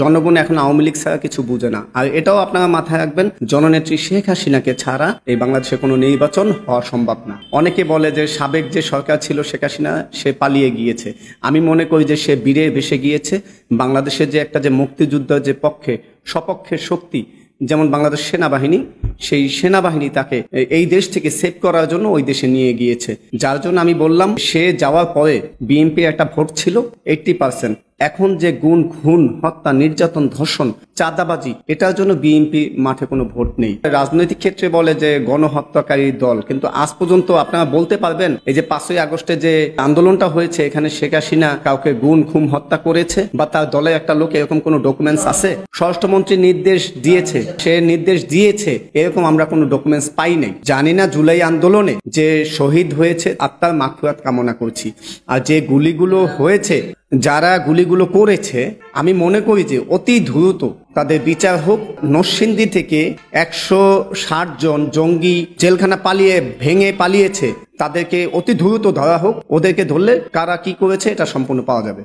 জনগণ এখন আওয়ামী লীগ ছাড়া কিছু বুঝে না। আর এটাও আপনারা মাথায় রাখবেন, জননেত্রী শেখ হাসিনাকে ছাড়া এই বাংলাদেশে কোনো নির্বাচন হওয়া সম্ভব না। অনেকে বলে যে সাবেক যে সরকার ছিল শেখ হাসিনা সে পালিয়ে গিয়েছে। আমি মনে করি যে সে বীরে ভেসে গিয়েছে। বাংলাদেশের যে একটা যে মুক্তিযুদ্ধের যে সপক্ষের শক্তি যেমন বাংলাদেশ সেনাবাহিনী, সেই সেনাবাহিনী তাকে এই দেশ থেকে সেভ করার জন্য ওই দেশে নিয়ে গিয়েছে। যার জন্য আমি বললাম সে যাওয়ার পরে বিএনপির একটা ভোট ছিল 80%। এখন যে গুণ, খুন, হত্যা, নির্যাতন, ধর্ষণ, চাঁদাবাজি, এটার জন্য বিএনপি মাঠে কোনো ভোট নেই। রাজনৈতিক ক্ষেত্রে বলে যে গণহত্যাকারী দল, কিন্তু আজ পর্যন্ত আপনারা বলতে পারবেন এই যে 5ই আগস্টে যে আন্দোলনটা হয়েছে এখানে শেখ হাসিনা কাউকে গুণ, খুন, হত্যা করেছে বা তার দলের একটা লোক এরকম কোনো ডকুমেন্টস আছে? স্বরাষ্ট্রমন্ত্রী নির্দেশ দিয়েছে, সে নির্দেশ দিয়েছে, এরকম আমরা কোনো ডকুমেন্টস পাই নাই। জানি না জুলাই আন্দোলনে যে শহীদ হয়েছে আত্মার মাগফিরাত কামনা করছি। আর যে গুলিগুলো হয়েছে, যারা গুলিগুলো করেছে, আমি মনে করি যে অতি দ্রুত তাদের বিচার হোক। নরসিংদী থেকে 160 জন জঙ্গি জেলখানা ভেঙে পালিয়েছে, তাদেরকে অতি দ্রুত ধরা হোক। ওদেরকে ধরলে কারা কি করেছে এটা সম্পূর্ণ পাওয়া যাবে।